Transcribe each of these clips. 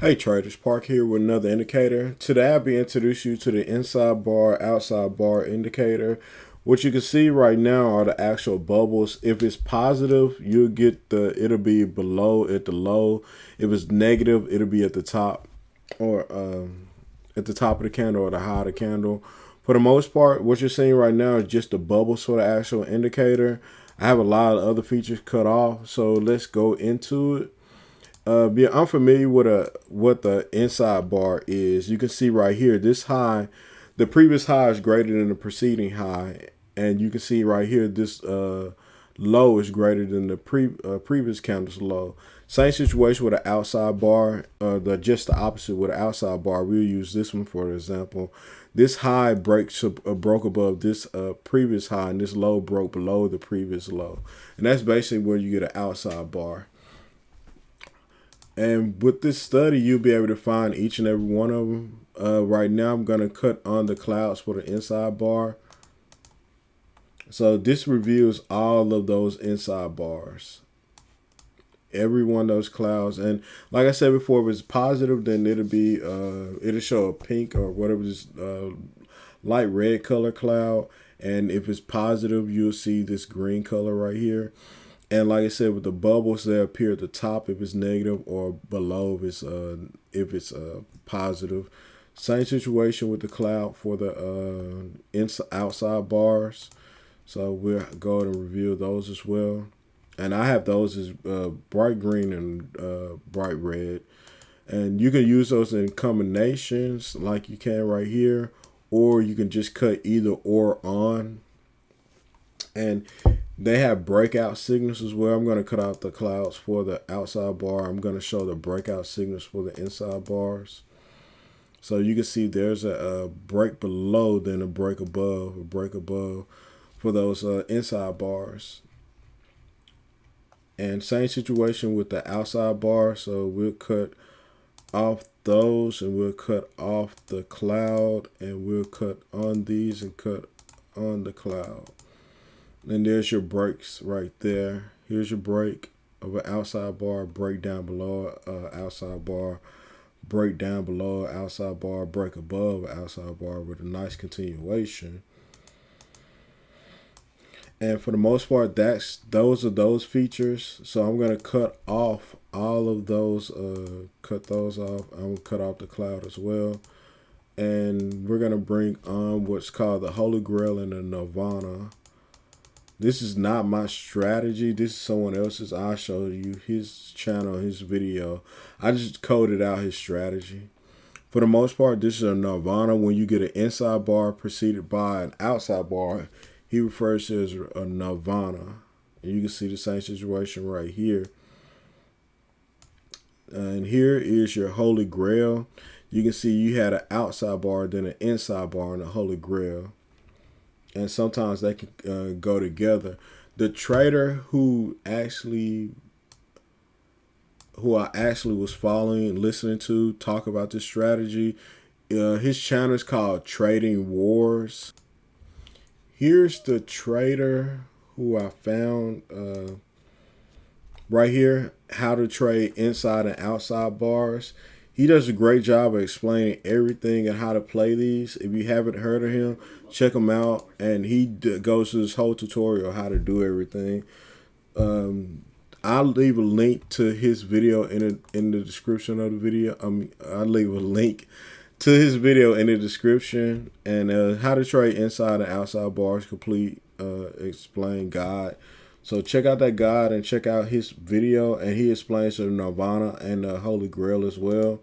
Hey traders, Park here with another indicator. Today I'll be introducing you to the inside bar, outside bar indicator. What you can see right now are the actual bubbles. If it's positive, it'll be below at the low. If it's negative, it'll be at the top or at the top of the candle or the high of the candle. For the most part, what you're seeing right now is just the bubbles for the actual indicator. I have a lot of other features cut off, so let's go into it. Be unfamiliar with what the inside bar is. You can see right here, this high, the previous high is greater than the preceding high, and you can see right here this low is greater than the previous candle's low. Same situation with the outside bar. Just the opposite with the outside bar. We'll use this one for example. This high broke above this previous high, and this low broke below the previous low, and that's basically where you get an outside bar. And with this study, you'll be able to find each and every one of them. Right now, I'm going to cut on the clouds for the inside bar. So this reveals all of those inside bars. Every one of those clouds. And like I said before, if it's positive, then it'll show a pink or whatever this light red color cloud. And if it's positive, you'll see this green color right here. And like I said, with the bubbles, they appear at the top if it's negative, or below if it's positive. Same situation with the cloud for the outside bars. So we'll go and review those as well. And I have those as bright green and bright red. And you can use those in combinations like you can right here, or you can just cut either or on. And they have breakout signals as well. I'm going to cut out the clouds for the outside bar. I'm going to show the breakout signals for the inside bars. So you can see there's a break below, then a break above for those inside bars. And same situation with the outside bar. So we'll cut off those, and we'll cut off the cloud, and we'll cut on these and cut on the cloud. And there's your breaks right there. Here's your break of an outside bar, break down below outside bar, break down below outside bar, break above outside bar with a nice continuation. And for the most part, those are those features. So I'm gonna cut off all of those. Cut those off. I'm gonna cut off the cloud as well. And we're gonna bring on what's called the Holy Grail and the Nirvana. This is not my strategy. This is someone else's. I'll show you his channel, his video. I just coded out his strategy. For the most part, this is a Nirvana. When you get an inside bar preceded by an outside bar, he refers to it as a Nirvana. And you can see the same situation right here. And here is your Holy Grail. You can see you had an outside bar, then an inside bar, and a Holy Grail. And sometimes they can go together. The trader who I actually was following and listening to talk about this strategy, his channel is called Trading Wars. Here's the trader who I found right here, how to trade inside and outside bars. He does a great job of explaining everything and how to play these. If you haven't heard of him, check him out. And he goes through this whole tutorial how to do everything. I'll leave a link to his video in the description of the video. I'll leave a link to his video in the description. And how to trade inside and outside bars, complete explain guide. So check out that guide and check out his video, and he explains the Nirvana and the Holy Grail as well.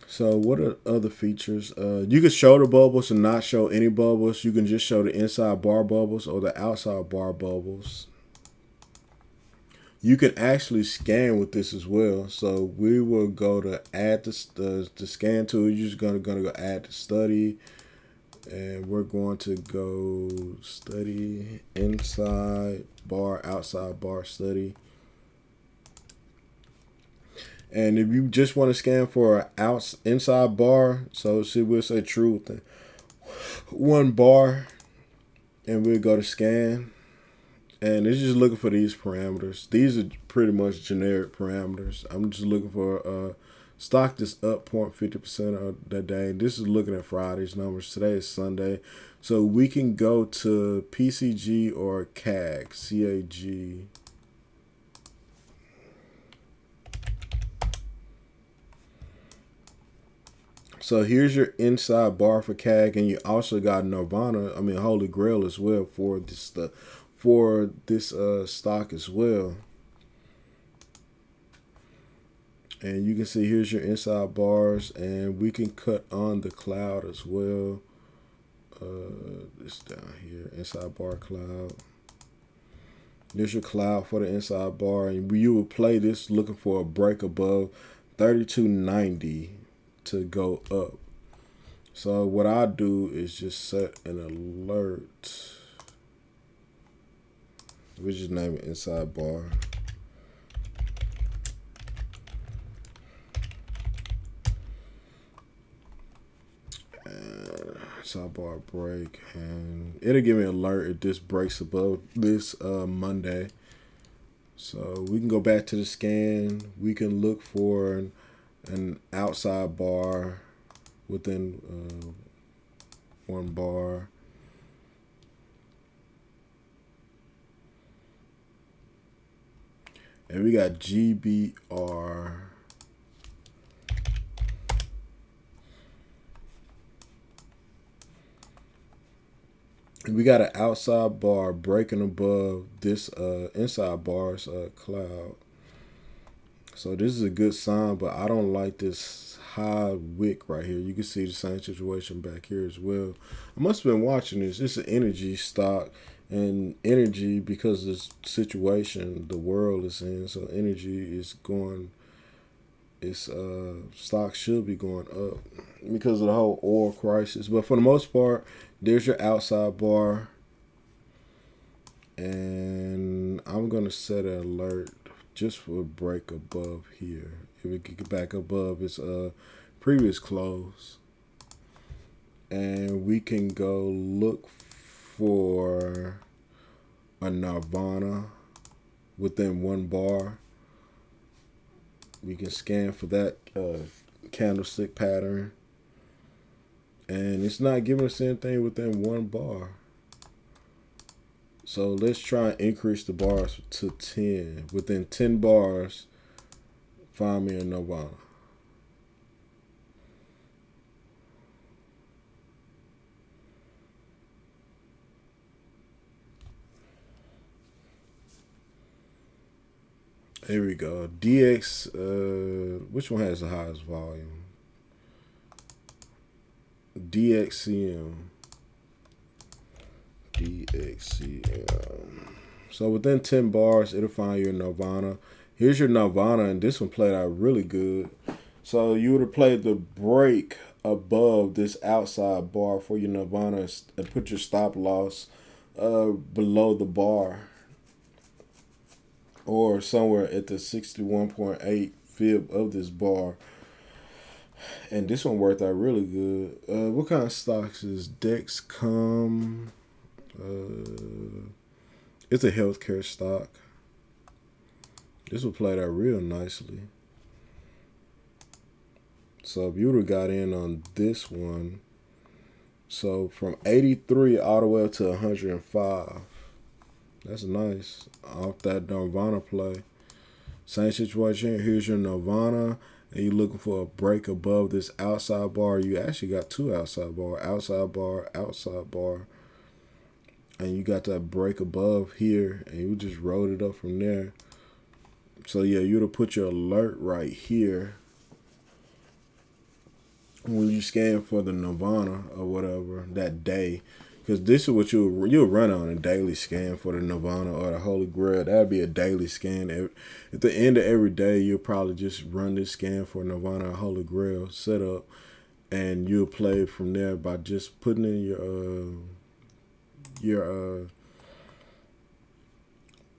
So what are other features? You can show the bubbles and not show any bubbles. You can just show the inside bar bubbles or the outside bar bubbles. You can actually scan with this as well. So we will go to add the scan tool. You're just gonna go add to study. And we're going to go study inside bar, outside bar study. And if you just want to scan for an inside bar, so see, we'll say true with the one bar, and we'll go to scan. And it's just looking for these parameters. These are pretty much generic parameters. I'm just looking for a stock that's up 0.50% of the day. This is looking at Friday's numbers. Today is Sunday. So we can go to PCG or CAG, C-A-G. So here's your inside bar for CAG, and you also got Holy Grail as well for this stock as well. And you can see here's your inside bars, and we can cut on the cloud as well. This down here, inside bar cloud. There's your cloud for the inside bar, and you will play this looking for a break above 32.90 to go up. So what I do is just set an alert. We just name it inside bar. Sidebar break, and it'll give me an alert if this breaks above this Monday. So we can go back to the scan. We can look for an outside bar within one bar. And we got GBR. We got an outside bar breaking above this inside bar's cloud. So this is a good sign, but I don't like this high wick right here. You can see the same situation back here as well. I must have been watching this. It's an energy stock, and energy, because of this situation the world is in, so energy is going, its stock should be going up because of the whole oil crisis. But for the most part, there's your outside bar, and I'm gonna set an alert just for a break above here. If we can get back above its previous close, and we can go look for a Nirvana within one bar. We can scan for that candlestick pattern, and it's not giving us anything within one bar. So let's try and increase the bars to 10. Within 10 bars, find me a Nirvana. Here we go. DX, which one has the highest volume? DXCM. DXCM. So within 10 bars, it'll find your Nirvana. Here's your Nirvana, and this one played out really good. So you would have played the break above this outside bar for your Nirvana and put your stop loss below the bar, or somewhere at the 61.8 fib of this bar. And this one worked out really good. What kind of stocks is Dexcom? It's a healthcare stock. This will play out real nicely. So if you would have got in on this one, so from 83 all the way up to 105. That's nice off that Nirvana play. Same situation. Here's your Nirvana, and you're looking for a break above this outside bar. You actually got two outside bar, outside bar, outside bar. And you got that break above here, and you just rolled it up from there. So yeah, you'd have put your alert right here when you scan for the Nirvana or whatever that day. Because this is what you'll run on a daily scan for the Nirvana or the Holy Grail. That'd be a daily scan. At the end of every day, you'll probably just run this scan for Nirvana or Holy Grail setup, and you'll play from there by just putting in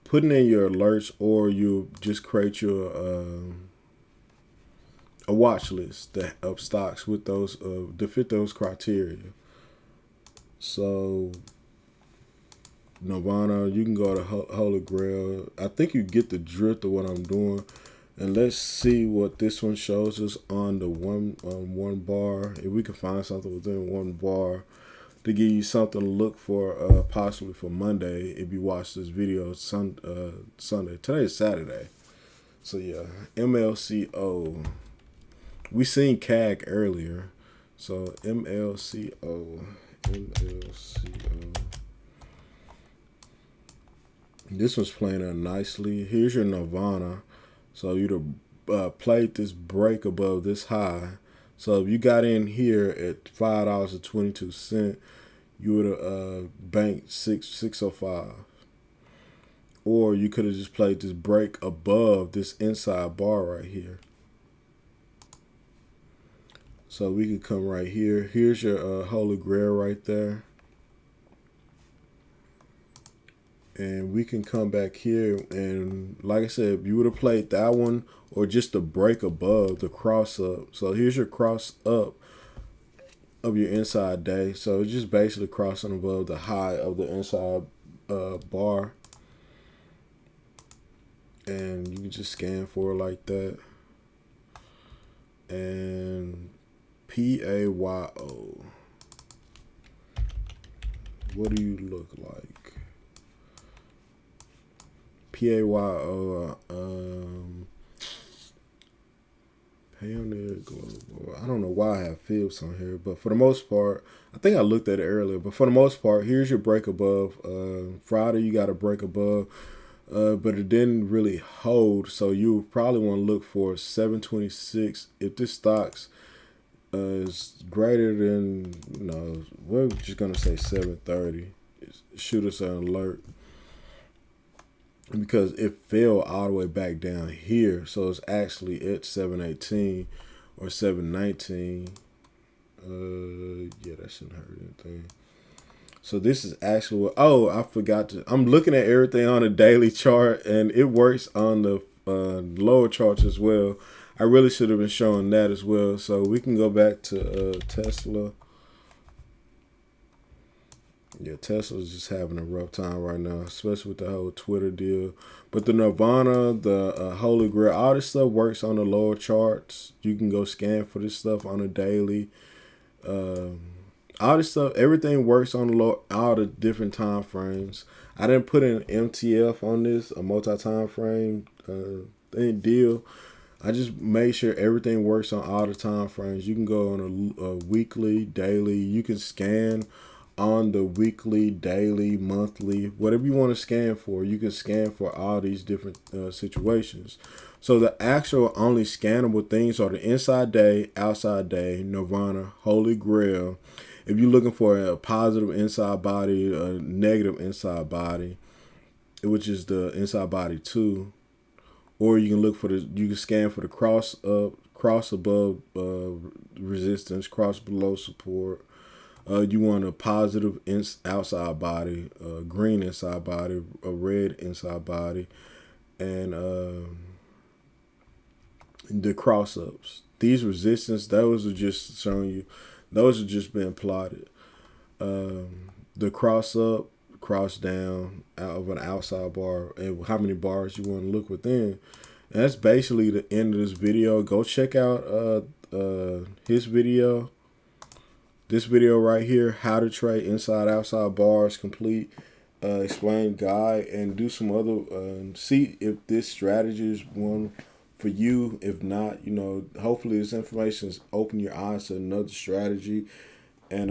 putting in your alerts, or you just create your a watch list of stocks with those to fit those criteria. So Nirvana. You can go to Holy Grail. I think you get the drift of what I'm doing. And let's see what this one shows us on the one bar. If we can find something within one bar to give you something to look for, possibly for Monday if you watch this video Sunday. Today is Saturday. So yeah, MLCO. We seen CAG earlier. So MLCO. This one's playing out nicely. Here's your Nirvana. So you'd have played this break above this high. So if you got in here at $5.22, you would have banked 605. Or you could have just played this break above this inside bar right here. So we could come right here. Here's your Holy Grail right there. And we can come back here, and like I said, if you would have played that one or just the break above the cross up. So here's your cross up of your inside day. So it's just basically crossing above the high of the inside bar. And you can just scan for it like that. And PAYO. What do you look like? PAYO. Pioneer Global. I don't know why I have fibs on here, but for the most part, I think I looked at it earlier, but for the most part, here's your break above. Friday, you got a break above, but it didn't really hold, so you probably want to look for 726. If this stocks is greater than, we're just going to say 730. Shoot us an alert. Because it fell all the way back down here. So it's actually at 718 or 719. Yeah, that shouldn't hurt anything. So this is actually what, I forgot to, I'm looking at everything on a daily chart, and it works on the lower charts as well. I really should have been showing that as well. So we can go back to Tesla. Yeah, Tesla's just having a rough time right now, especially with the whole Twitter deal. But the Nirvana, the Holy Grail, all this stuff works on the lower charts. You can go scan for this stuff on a daily. All this stuff, everything works on all the different time frames. I didn't put in MTF on this, a multi-time frame deal. I just made sure everything works on all the time frames. You can go on a weekly, daily. You can scan on the weekly, daily, monthly, whatever you want to scan for. You can scan for all these different situations. So the actual only scannable things are the inside day, outside day, Nirvana, Holy Grail. If you're looking for a positive inside body, a negative inside body, which is the inside body 2, or you can look for you can scan for the cross up, cross above resistance, cross below support. You want a positive outside body, a green inside body, a red inside body, and the cross ups. These resistance, those are just showing you, those are just being plotted. The cross up, cross down out of an outside bar, and how many bars you want to look within. And that's basically the end of this video. Go check out his video. This video right here, how to trade inside outside bars, complete explained guide, and do some other see if this strategy is one for you. If not, hopefully this information has opened your eyes to another strategy, and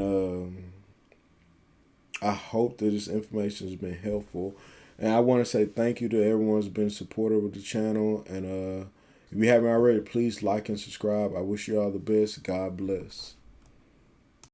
I hope that this information has been helpful. And I want to say thank you to everyone who's been supportive of the channel, and if you haven't already, please like and subscribe. I wish you all the best. God bless.